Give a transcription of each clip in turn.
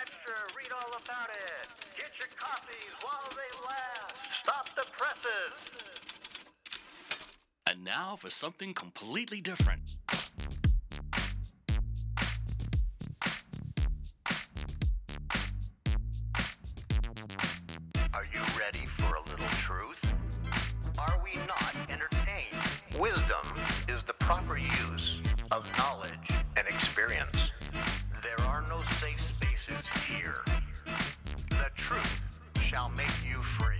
Extra, read all about it. Get your copies while they last. Stop the presses. And now for something completely different. Are you ready for a little truth? Are we not entertained? Wisdom is the proper use of knowledge and experience. There are no safe spaces here. The truth shall make you free.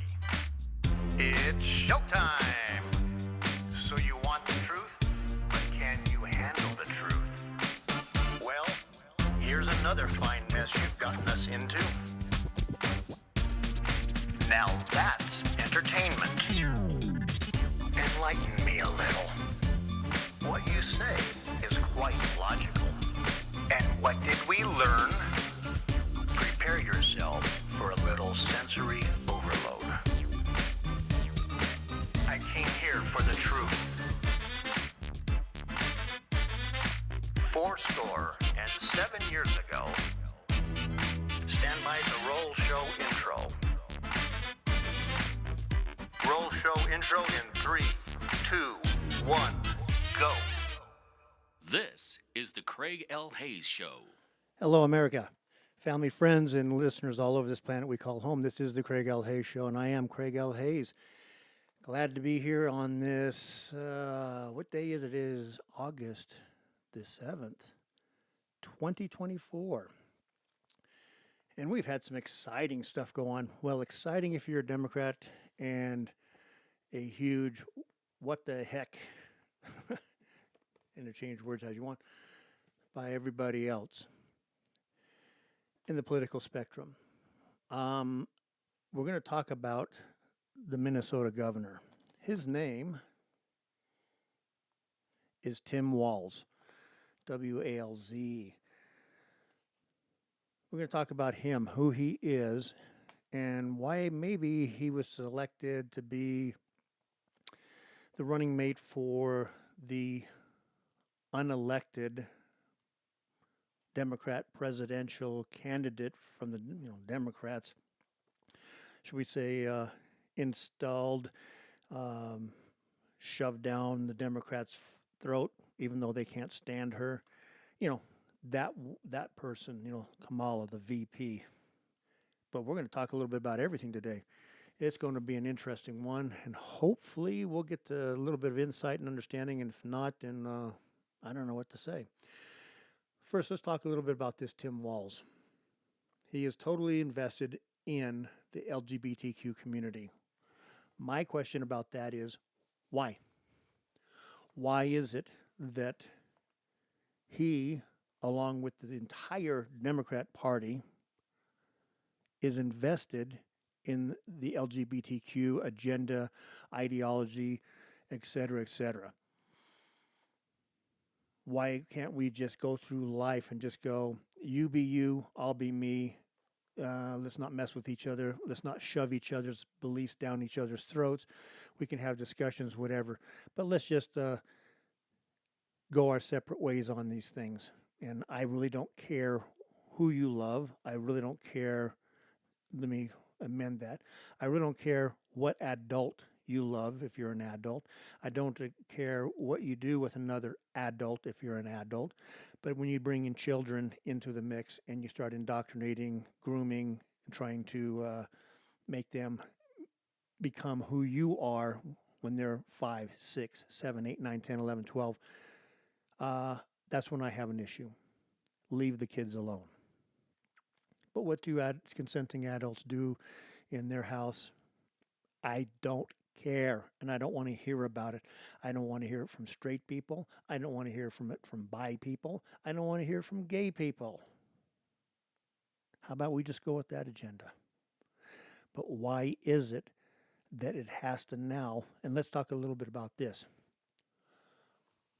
It's showtime! So you want the truth, but can you handle the truth? Well, here's another fine mess you've gotten us into. Now that's entertainment. Enlighten me a little. What you say is quite logical. And what did we learn? Prepare yourself for a little sensory overload. I came here for the truth. 7 years ago. Stand by to roll show intro. Roll show intro in 3, 2, 1, go. This is the Craig L. Hayes Show. Hello, America. Family, friends, and listeners all over this planet we call home. This is the Craig L. Hayes Show, and I am Craig L. Hayes. Glad to be here on this, what day is it? It is August the 7th, 2024. And we've had some exciting stuff go on. Well, exciting if you're a Democrat, and a huge what the heck, interchange words as you want, by everybody else in the political spectrum. We're going to talk about the Minnesota governor. His name is Tim Walz, W-A-L-Z. We're going to talk about him, who he is, and why maybe he was selected to be the running mate for the unelected Democrat presidential candidate from the Democrats, should we say, installed, shoved down the Democrats' throat, even though they can't stand her. That person, Kamala, the VP. But we're going to talk a little bit about everything today. It's going to be an interesting one, and hopefully we'll get a little bit of insight and understanding, and if not, then I don't know what to say. First, let's talk a little bit about this Tim Walz. He is totally invested in the LGBTQ community. My question about that is, why? Why is it that he, along with the entire Democrat Party, is invested in the LGBTQ agenda, ideology, etc., etc.? Why can't we just go through life and just go, you be you, I'll be me, let's not mess with each other, let's not shove each other's beliefs down each other's throats, we can have discussions, whatever, but let's just go our separate ways on these things. And I really don't care who you love. I really don't care, let me amend that, I really don't care what adult you love if you're an adult. I don't care what you do with another adult if you're an adult. But when you bring in children into the mix and you start indoctrinating, grooming, and trying to make them become who you are when they're 5, 6, 7, 8, 9, 10, 11, 12, that's when I have an issue. Leave the kids alone. But what do consenting adults do in their house? I don't care, and I don't want to hear about it. I don't want to hear it from straight people. I don't want to hear from bi people. I don't want to hear from gay people. How about we just go with that agenda? But why is it that it has to now? And let's talk a little bit about this.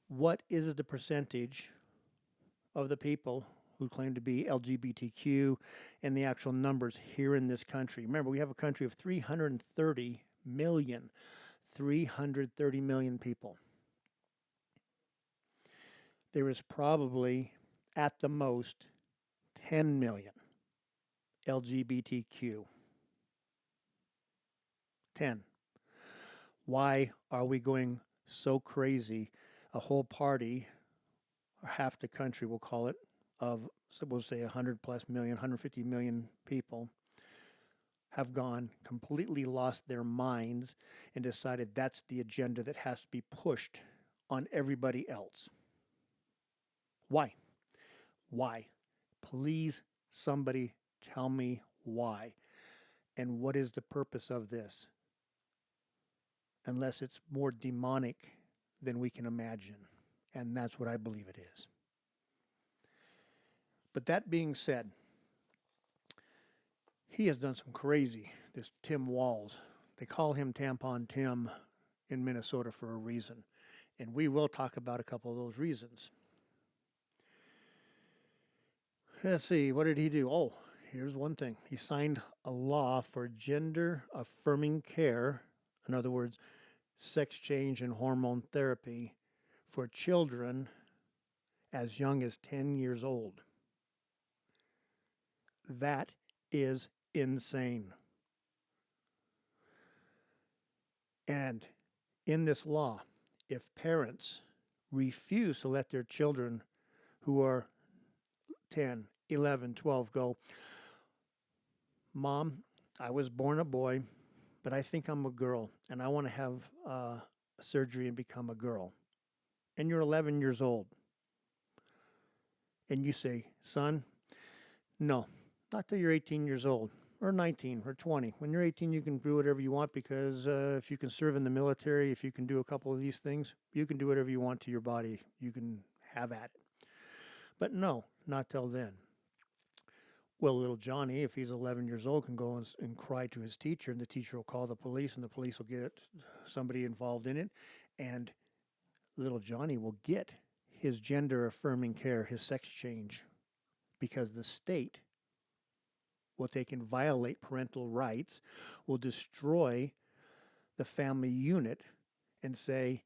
What is the percentage of the people who claim to be LGBTQ and the actual numbers here in this country? Remember, we have a country of 330 million people. There is probably, at the most, 10 million LGBTQ. 10. Why are we going so crazy? A whole party, or half the country, we'll call it, of, so we'll say 100 plus million, 150 million people, have gone completely lost their minds and decided that's the agenda that has to be pushed on everybody else. Why? Why? Please, somebody tell me why. And what is the purpose of this? Unless it's more demonic than we can imagine. And that's what I believe it is. But that being said, he has done some crazy, this Tim Walz. They call him Tampon Tim in Minnesota for a reason. And we will talk about a couple of those reasons. Let's see, what did he do? Oh, here's one thing. He signed a law for gender affirming care. In other words, sex change and hormone therapy for children as young as 10 years old. That is insane. And in this law, if parents refuse to let their children who are 10, 11, 12 go, Mom, I was born a boy, but I think I'm a girl, and I want to have surgery and become a girl. And you're 11 years old. And you say, son, no, not till you're 18 years old, or 19, or 20. When you're 18, you can do whatever you want because if you can serve in the military, if you can do a couple of these things, you can do whatever you want to your body. You can have at it. But no, not till then. Well, little Johnny, if he's 11 years old, can go and cry to his teacher, and the teacher will call the police, and the police will get somebody involved in it, and little Johnny will get his gender-affirming care, his sex change, because the state will take and violate parental rights, will destroy the family unit, and say,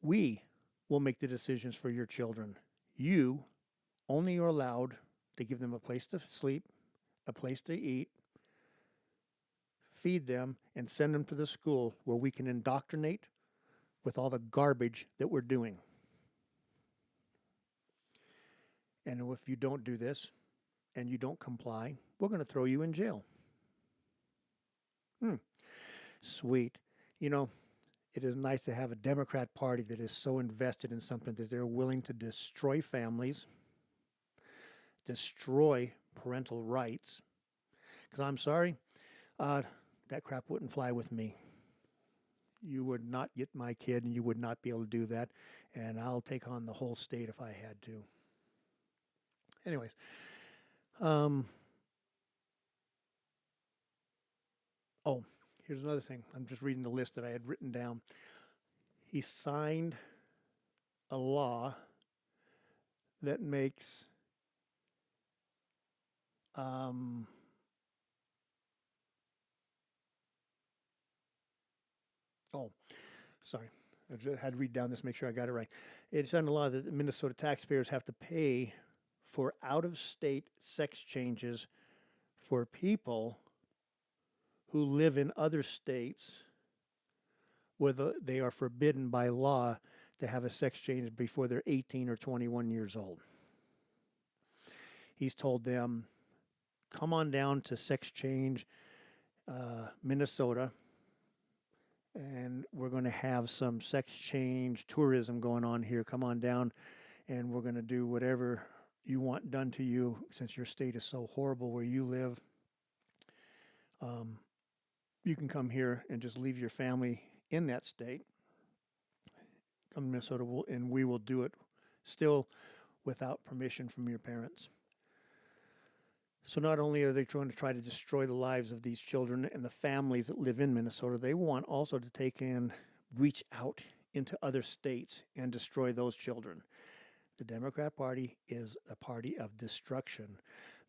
we will make the decisions for your children. You only are allowed to give them a place to sleep, a place to eat, feed them, and send them to the school where we can indoctrinate with all the garbage that we're doing. And if you don't do this and you don't comply, we're going to throw you in jail. Sweet. You know, it is nice to have a Democrat Party that is so invested in something that they're willing to destroy families, destroy parental rights. Because I'm sorry, that crap wouldn't fly with me. You would not get my kid, and you would not be able to do that. And I'll take on the whole state if I had to. Anyways, oh, here's another thing. I'm just reading the list that I had written down. He signed a law that makes sorry. I just had to read down this, make sure I got it right. It's under law that the Minnesota taxpayers have to pay for out-of-state sex changes for people who live in other states where they are forbidden by law to have a sex change before they're 18 or 21 years old. He's told them, come on down to Sex Change, Minnesota, and we're going to have some sex change tourism going on here. Come on down, and we're going to do whatever you want done to you since your state is so horrible where you live. You can come here and just leave your family in that state. Come to Minnesota, and we will do it still without permission from your parents. So not only are they trying to destroy the lives of these children and the families that live in Minnesota, they want also to take and reach out into other states and destroy those children. The Democrat Party is a party of destruction.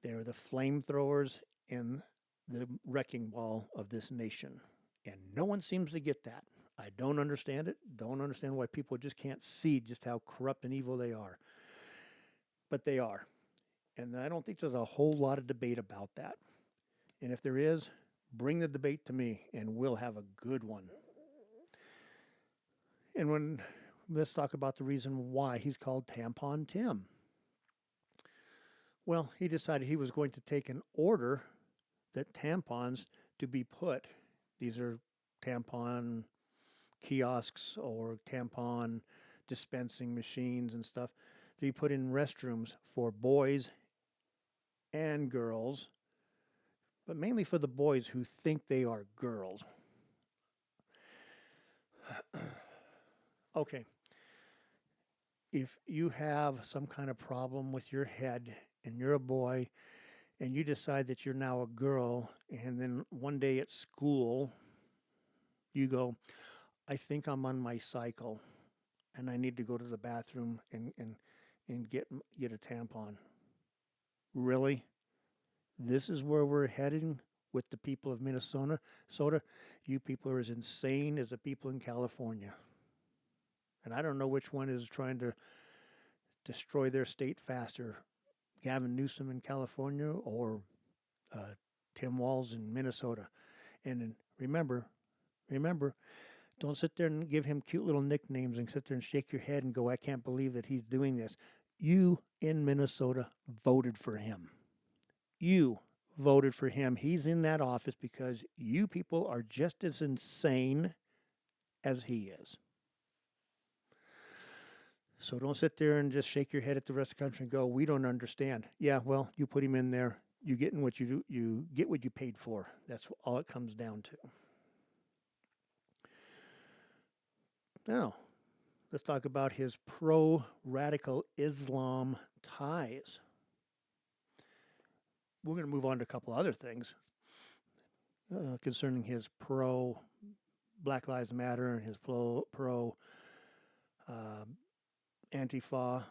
They are the flamethrowers in the wrecking ball of this nation. And no one seems to get that. I don't understand it. Don't understand why people just can't see just how corrupt and evil they are. But they are. And I don't think there's a whole lot of debate about that. And if there is, bring the debate to me and we'll have a good one. And let's talk about the reason why he's called Tampon Tim. Well, he decided he was going to take an order that tampons to be put. These are tampon kiosks or tampon dispensing machines and stuff to be put in restrooms for boys and girls, but mainly for the boys who think they are girls. Okay. If you have some kind of problem with your head and you're a boy and you decide that you're now a girl, and then one day at school you go, I think I'm on my cycle and I need to go to the bathroom and get a tampon. Really? This is where we're heading with the people of Minnesota? You people are as insane as the people in California. And I don't know which one is trying to destroy their state faster, Gavin Newsom in California or Tim Walz in Minnesota. And remember, don't sit there and give him cute little nicknames and sit there and shake your head and go, I can't believe that he's doing this. You in Minnesota voted for him. You voted for him. He's in that office because you people are just as insane as he is. So don't sit there and just shake your head at the rest of the country and go, we don't understand. Yeah, well, you put him in there. You get what you do. You get what you paid for. That's all it comes down to. Now, let's talk about his pro-radical Islam ties. We're going to move on to a couple other things concerning his pro-Black Lives Matter and his pro Antifa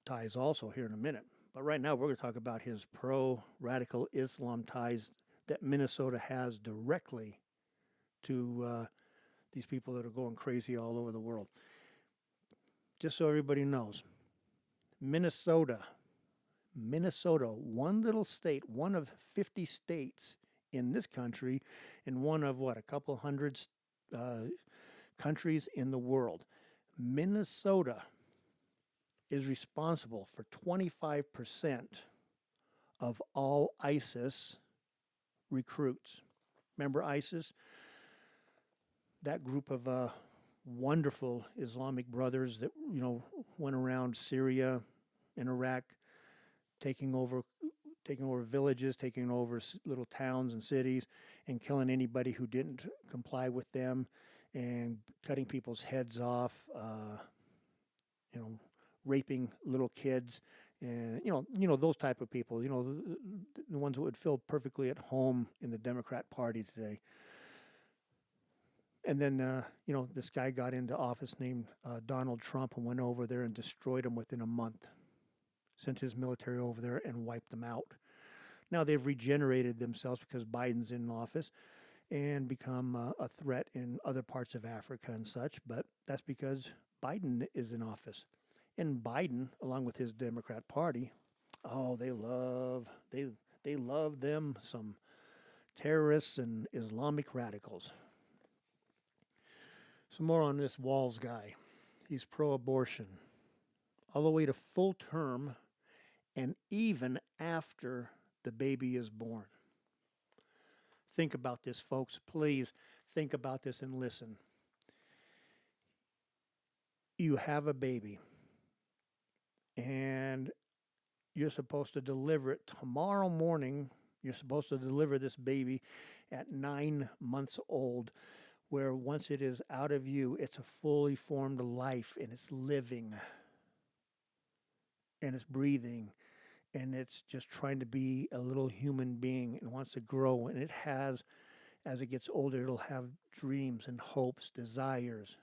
ties also here in a minute. But right now we're going to talk about his pro-radical Islam ties that Minnesota has directly to these people that are going crazy all over the world. Just so everybody knows, Minnesota, one little state, one of 50 states in this country, and one of a couple hundred countries in the world. Minnesota is responsible for 25% of all ISIS recruits. Remember ISIS? That group of wonderful Islamic brothers that went around Syria and Iraq, taking over villages, taking over little towns and cities, and killing anybody who didn't comply with them, and cutting people's heads off. Raping little kids, and those type of people. The ones that would feel perfectly at home in the Democrat Party today. And then, this guy got into office named Donald Trump and went over there and destroyed them within a month. Sent his military over there and wiped them out. Now they've regenerated themselves because Biden's in office and become a threat in other parts of Africa and such. But that's because Biden is in office. And Biden, along with his Democrat Party, they love them some terrorists and Islamic radicals. Some more on this Walz guy. He's pro-abortion, all the way to full term, and even after the baby is born. Think about this, folks. Please think about this and listen. You have a baby, and you're supposed to deliver it tomorrow morning. You're supposed to deliver this baby at 9 months old, where once it is out of you, it's a fully formed life, and it's living, and it's breathing, and it's just trying to be a little human being and wants to grow. And it has, as it gets older, it'll have dreams and hopes, desires.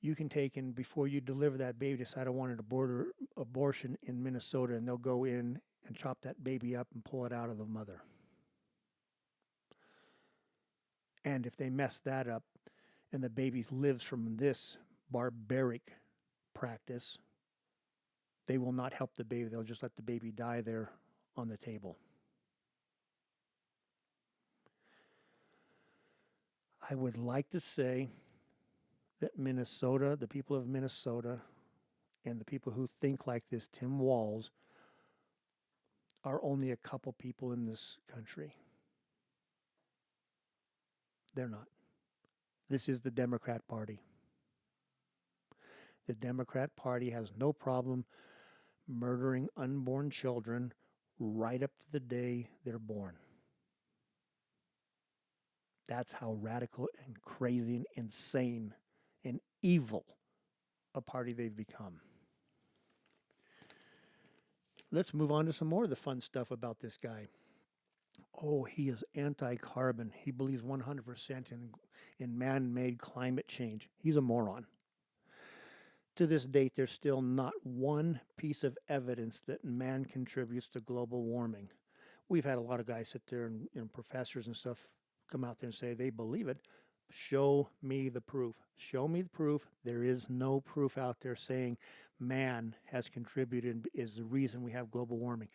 You can take, and before you deliver that baby, decide I want an abortion in Minnesota, and they'll go in and chop that baby up and pull it out of the mother. And if they mess that up and the baby lives from this barbaric practice, they will not help the baby. They'll just let the baby die there on the table. I would like to say that Minnesota, the people of Minnesota, and the people who think like this Tim Walz are only a couple people in this country. They're not. This is the Democrat Party. The Democrat Party has no problem murdering unborn children right up to the day they're born. That's how radical and crazy and insane and evil a party they've become. Let's move on to some more of the fun stuff about this guy. Oh, he is anti-carbon. He believes 100% in man-made climate change. He's a moron. To this date, there's still not one piece of evidence that man contributes to global warming. We've had a lot of guys sit there and professors and stuff come out there and say they believe it. Show me the proof. Show me the proof. There is no proof out there saying man has contributed and is the reason we have global warming.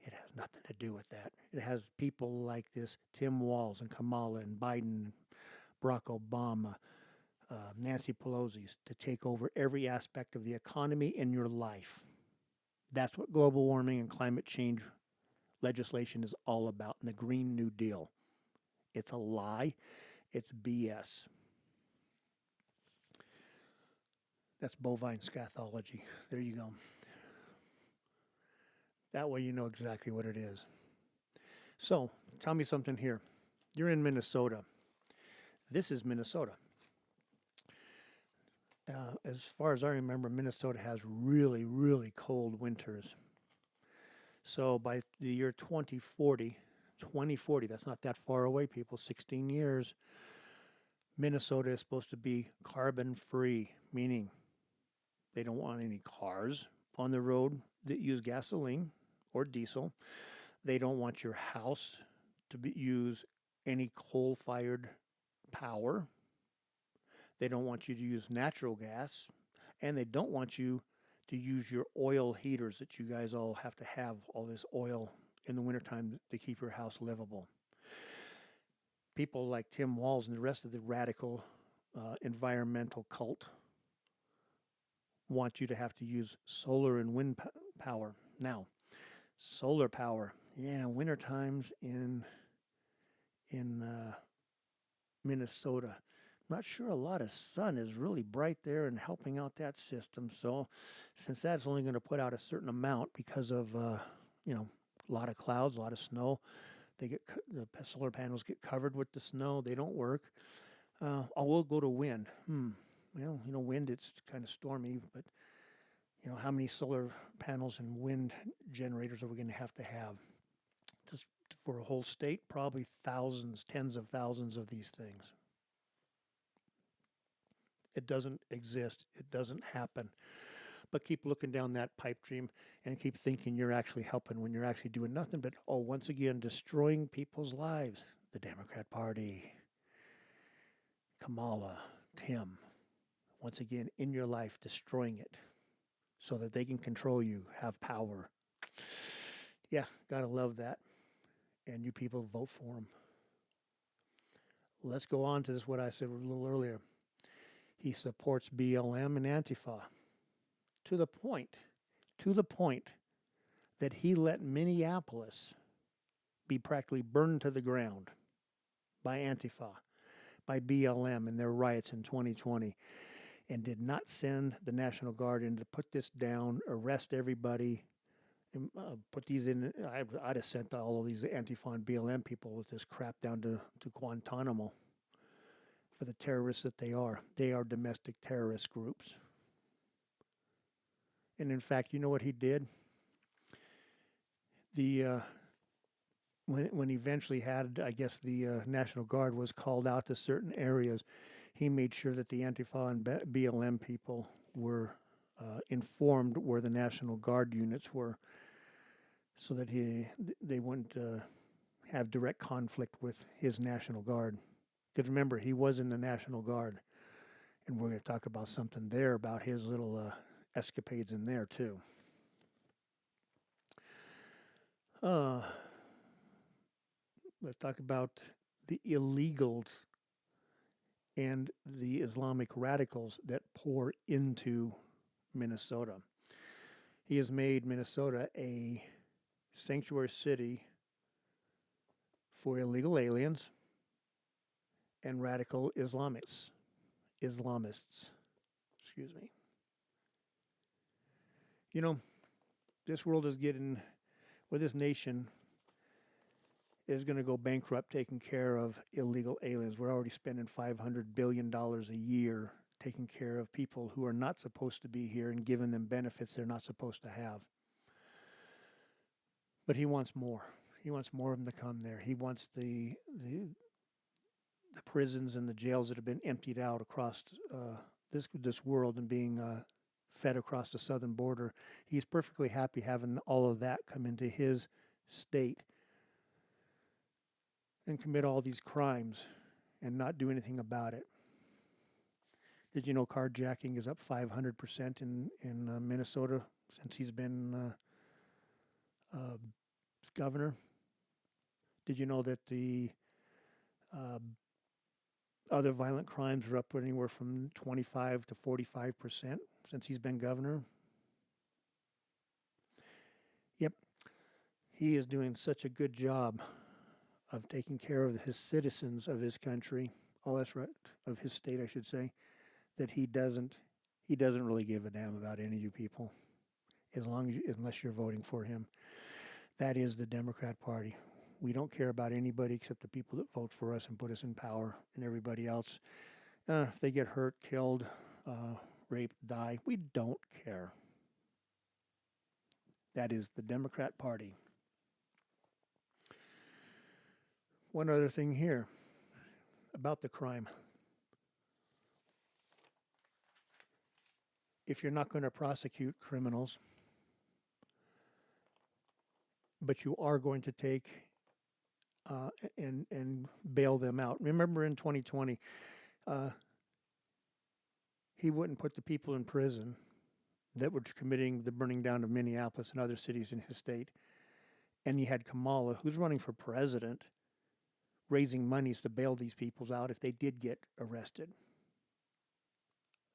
It has nothing to do with that. It has people like this, Tim Walz and Kamala and Biden, Barack Obama, Nancy Pelosi's, to take over every aspect of the economy in your life. That's what global warming and climate change legislation is all about, and the Green New Deal. It's a lie. It's BS. That's bovine scathology. There you go. That way you know exactly what it is. So, tell me something here. You're in Minnesota. This is Minnesota. As far as I remember, Minnesota has really, really cold winters. So by the year 2040, that's not that far away, people, 16 years, Minnesota is supposed to be carbon free, meaning they don't want any cars on the road that use gasoline or diesel. They don't want your house to use any coal-fired power. They don't want you to use natural gas, and they don't want you to use your oil heaters that you guys all have to have all this oil in the wintertime to keep your house livable. People like Tim Walz and the rest of the radical environmental cult want you to have to use solar and wind power. Now, solar power, winter times in Minnesota. I'm not sure a lot of sun is really bright there and helping out that system. So, since that's only going to put out a certain amount because of a lot of clouds, a lot of snow, the solar panels get covered with the snow. They don't work. I will go to wind. Well, wind, it's kind of stormy, but how many solar panels and wind generators are we going to have? Just for a whole state? Probably thousands, tens of thousands of these things. It doesn't exist. It doesn't happen. But keep looking down that pipe dream and keep thinking you're actually helping when you're actually doing nothing but, once again, destroying people's lives. The Democrat Party, Kamala, Tim, once again, in your life, destroying it so that they can control you, have power. Yeah, gotta love that. And you people vote for them. Let's go on to this, what I said a little earlier. He supports BLM and Antifa to the point that he let Minneapolis be practically burned to the ground by Antifa, by BLM and their riots in 2020, and did not send the National Guard in to put this down, arrest everybody, and put these in. I'd have sent all of these Antifa and BLM people with this crap down to Guantanamo for the terrorists that they are. They are domestic terrorist groups. And in fact, you know what he did? When he eventually had, I guess, the National Guard was called out to certain areas, he made sure that the Antifa and BLM people were informed where the National Guard units were, so that they wouldn't have direct conflict with his National Guard. Because remember, he was in the National Guard, and we're going to talk about something there about his little escapades in there too. Let's talk about the illegals and the Islamic radicals that pour into Minnesota. He has made Minnesota a sanctuary city for illegal aliens and radical Islamists. Excuse me. You know, this world is getting, well, this nation is going to go bankrupt taking care of illegal aliens. We're already spending $500 billion a year taking care of people who are not supposed to be here and giving them benefits they're not supposed to have. But he wants more. He wants more of them to come there. He wants the prisons and the jails that have been emptied out across this world and being fed across the southern border. He's perfectly happy having all of that come into his state and commit all these crimes and not do anything about it. Did you know carjacking is up 500% in Minnesota since he's been governor? Did you know that the other violent crimes are up anywhere from 25 to 45% since he's been governor? Yep. He is doing such a good job of taking care of his citizens of his country, oh, that's right, of his state, I should say, that he doesn't really give a damn about any of you people, unless you're voting for him. That is the Democrat Party. We don't care about anybody except the people that vote for us and put us in power, and everybody else. If they get hurt, killed, raped, die, we don't care. That is the Democrat Party. One other thing here about the crime. If you're not going to prosecute criminals, but you are going to take and bail them out. Remember in 2020, he wouldn't put the people in prison that were committing the burning down of Minneapolis and other cities in his state. And you had Kamala, who's running for president, raising monies to bail these people out if they did get arrested.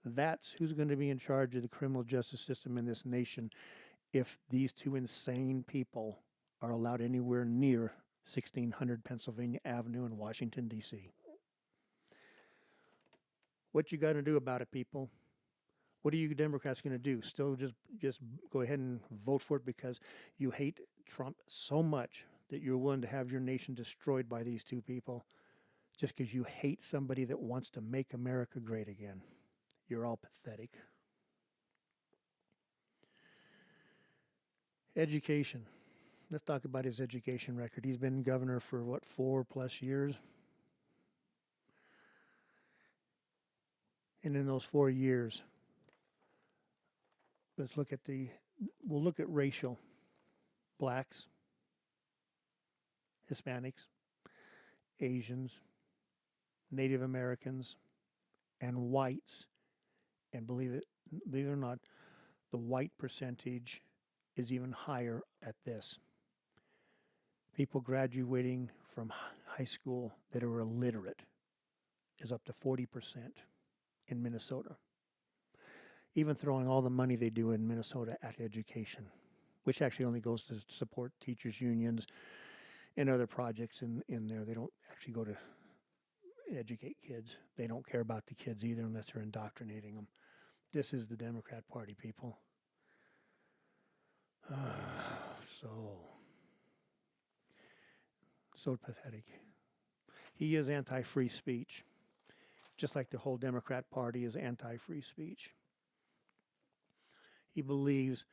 That's who's going to be in charge of the criminal justice system in this nation if these two insane people are allowed anywhere near 1600 Pennsylvania Avenue in Washington, D.C. What you got to do about it, people? What are you Democrats going to do? Still just go ahead and vote for it because you hate Trump so much that you're willing to have your nation destroyed by these two people just because you hate somebody that wants to make America great again? You're all pathetic. Education. Let's talk about his education record. He's been governor for, 4+ years? And in those 4 years, we'll look at racial. Blacks, Hispanics, Asians, Native Americans, and whites. And believe it or not, the white percentage is even higher at this. People graduating from high school that are illiterate is up to 40% in Minnesota. Even throwing all the money they do in Minnesota at education, which actually only goes to support teachers' unions and other projects in there. They don't actually go to educate kids. They don't care about the kids either unless they're indoctrinating them. This is the Democrat Party, people. So pathetic. He is anti-free speech, just like the whole Democrat Party is anti-free speech. He believes,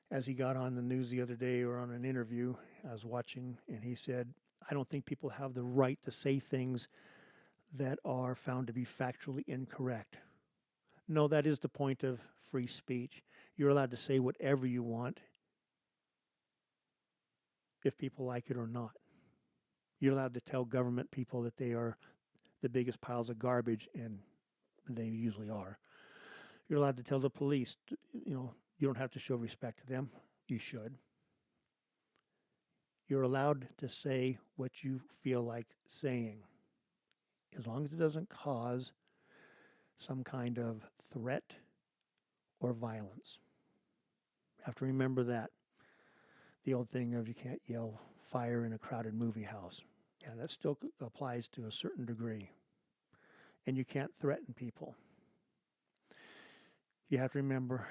as he got on the news the other day or on an interview I was watching, and he said, I don't think people have the right to say things that are found to be factually incorrect. No, that is the point of free speech. You're allowed to say whatever you want if people like it or not. You're allowed to tell government people that they are the biggest piles of garbage, and they usually are. You're allowed to tell the police, you don't have to show respect to them. You should. You're allowed to say what you feel like saying, as long as it doesn't cause some kind of threat or violence. You have to remember that. The old thing of you can't yell fire in a crowded movie house. Yeah, that still applies to a certain degree. And you can't threaten people. You have to remember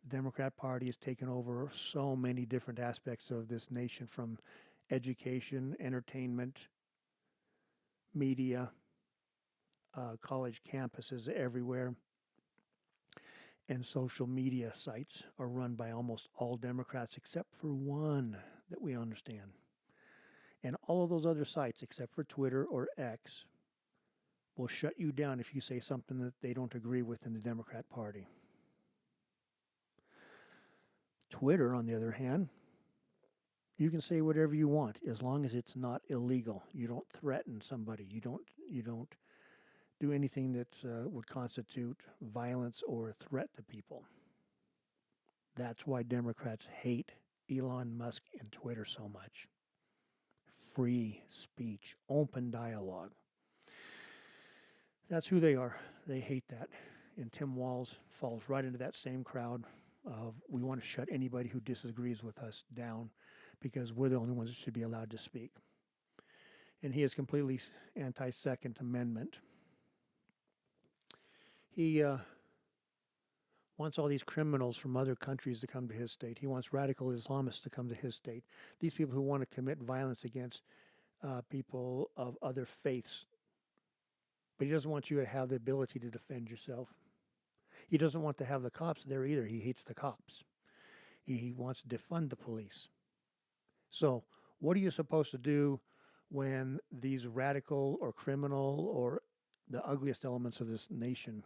the Democrat Party has taken over so many different aspects of this nation, from education, entertainment, media, college campuses everywhere, and social media sites are run by almost all Democrats except for one that we understand. And all of those other sites, except for Twitter or X, will shut you down if you say something that they don't agree with in the Democrat Party. Twitter, on the other hand, you can say whatever you want as long as it's not illegal. You don't threaten somebody. You don't do anything that would constitute violence or threat to people. That's why Democrats hate Elon Musk and Twitter so much. Free speech, open dialogue. That's who they are. They hate that. And Tim Walz falls right into that same crowd of we want to shut anybody who disagrees with us down because we're the only ones that should be allowed to speak. And he is completely anti-Second Amendment. He wants all these criminals from other countries to come to his state. He wants radical Islamists to come to his state. These people who want to commit violence against people of other faiths. But he doesn't want you to have the ability to defend yourself. He doesn't want to have the cops there either. He hates the cops. He wants to defund the police. So what are you supposed to do when these radical or criminal or the ugliest elements of this nation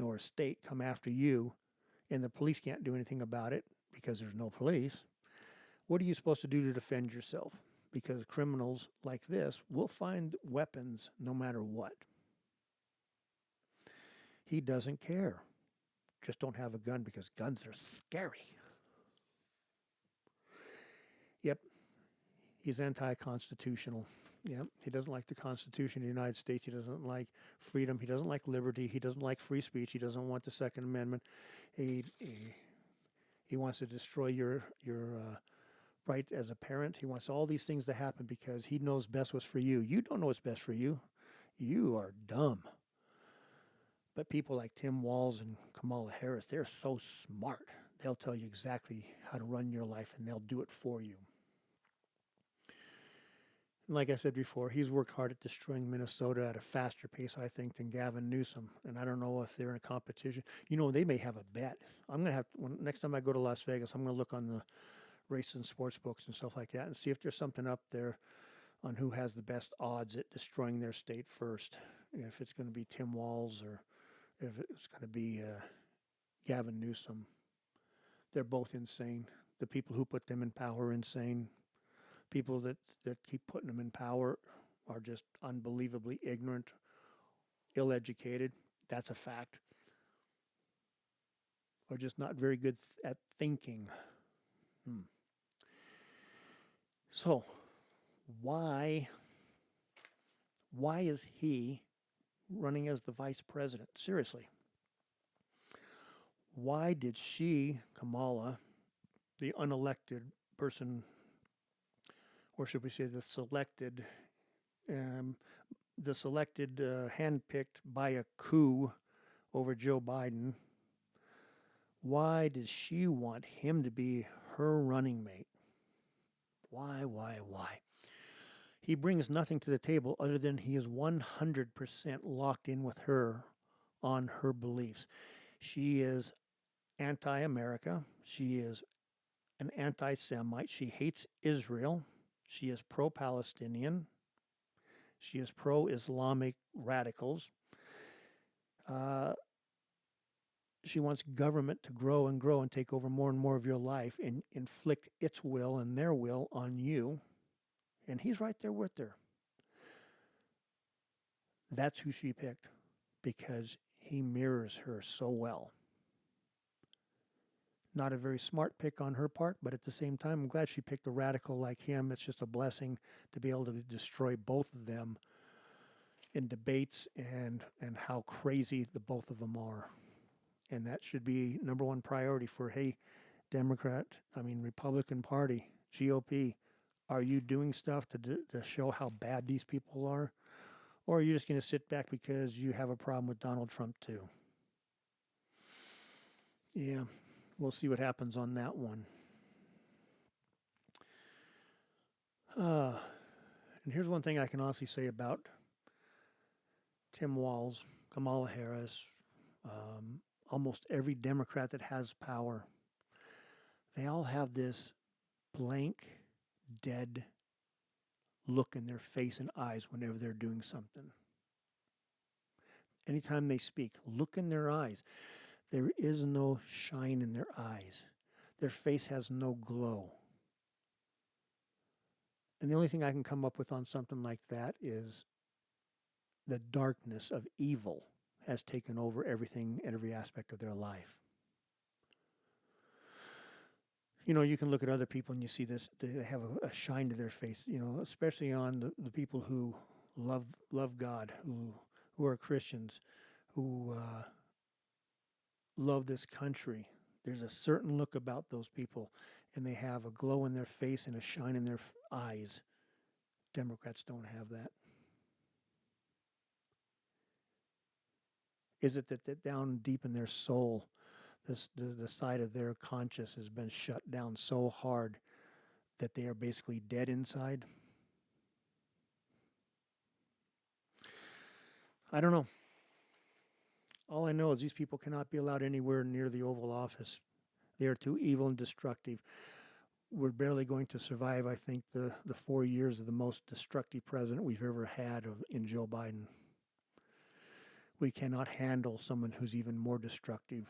or state come after you and the police can't do anything about it because there's no police? What are you supposed to do to defend yourself? Because criminals like this will find weapons no matter what. He doesn't care. Just don't have a gun because guns are scary. Yep, he's anti-constitutional. Yep, he doesn't like the Constitution of the United States. He doesn't like freedom. He doesn't like liberty. He doesn't like free speech. He doesn't want the Second Amendment. He wants to destroy your right as a parent. He wants all these things to happen because he knows best what's for you. You don't know what's best for you. You are dumb. But people like Tim Walz and Kamala Harris, they're so smart. They'll tell you exactly how to run your life, and they'll do it for you. And like I said before, he's worked hard at destroying Minnesota at a faster pace, I think, than Gavin Newsom. And I don't know if they're in a competition. You know, they may have a bet. I'm going to have, next time I go to Las Vegas, I'm going to look on the race and sports books and stuff like that and see if there's something up there on who has the best odds at destroying their state first. If it's going to be Tim Walz or if it's going to be Gavin Newsom. They're both insane. The people who put them in power are insane. People that keep putting them in power are just unbelievably ignorant, ill-educated. That's a fact. Or just not very good at thinking. So, why is he running as the vice president? Seriously. Why did she, Kamala, the unelected person, or should we say the selected, handpicked by a coup over Joe Biden, why does she want him to be her running mate? Why? He brings nothing to the table other than he is 100% locked in with her on her beliefs. She is anti-America. She is an anti-Semite. She hates Israel. She is pro-Palestinian. She is pro-Islamic radicals. She wants government to grow and take over more and more of your life and inflict its will and their will on you. And he's right there with her. That's who she picked because he mirrors her so well. Not a very smart pick on her part, but at the same time, I'm glad she picked a radical like him. It's just a blessing to be able to destroy both of them in debates and how crazy the both of them are. And that should be number one priority for, hey, Republican Party, GOP, are you doing stuff to show how bad these people are? Or are you just going to sit back because you have a problem with Donald Trump too? Yeah, we'll see what happens on that one. And here's one thing I can honestly say about Tim Walz, Kamala Harris, almost every Democrat that has power. They all have this blank, dead look in their face and eyes whenever they're doing something. Anytime they speak, look in their eyes. There is no shine in their eyes. Their face has no glow. And the only thing I can come up with on something like that is the darkness of evil has taken over everything and every aspect of their life. You know, you can look at other people and you see this, they have a shine to their face, you know, especially on the people who love God, who are Christians, who love this country. There's a certain look about those people, and they have a glow in their face and a shine in their eyes. Democrats don't have that. Is it that down deep in their soul, the side of their conscience has been shut down so hard that they are basically dead inside? I don't know. All I know is these people cannot be allowed anywhere near the Oval Office. They are too evil and destructive. We're barely going to survive, I think, the 4 years of the most destructive president we've ever had in Joe Biden. We cannot handle someone who's even more destructive,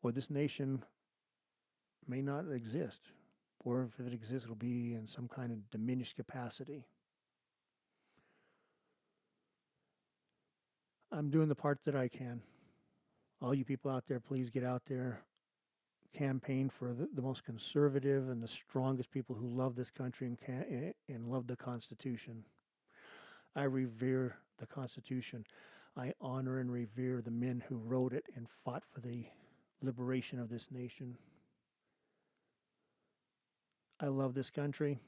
or this nation may not exist, or if it exists, it'll be in some kind of diminished capacity. I'm doing the part that I can. All you people out there, please get out there, campaign for the most conservative and the strongest people who love this country and love the Constitution. I revere the Constitution. I honor and revere the men who wrote it and fought for the liberation of this nation. I love this country,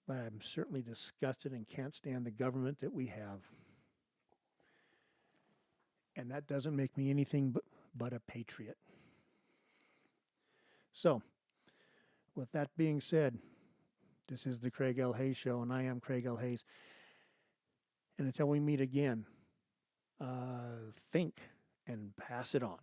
but I'm certainly disgusted and can't stand the government that we have. And that doesn't make me anything but a patriot. So, with that being said, this is the Craig L. Hayes Show, and I am Craig L. Hayes. And until we meet again, think and pass it on.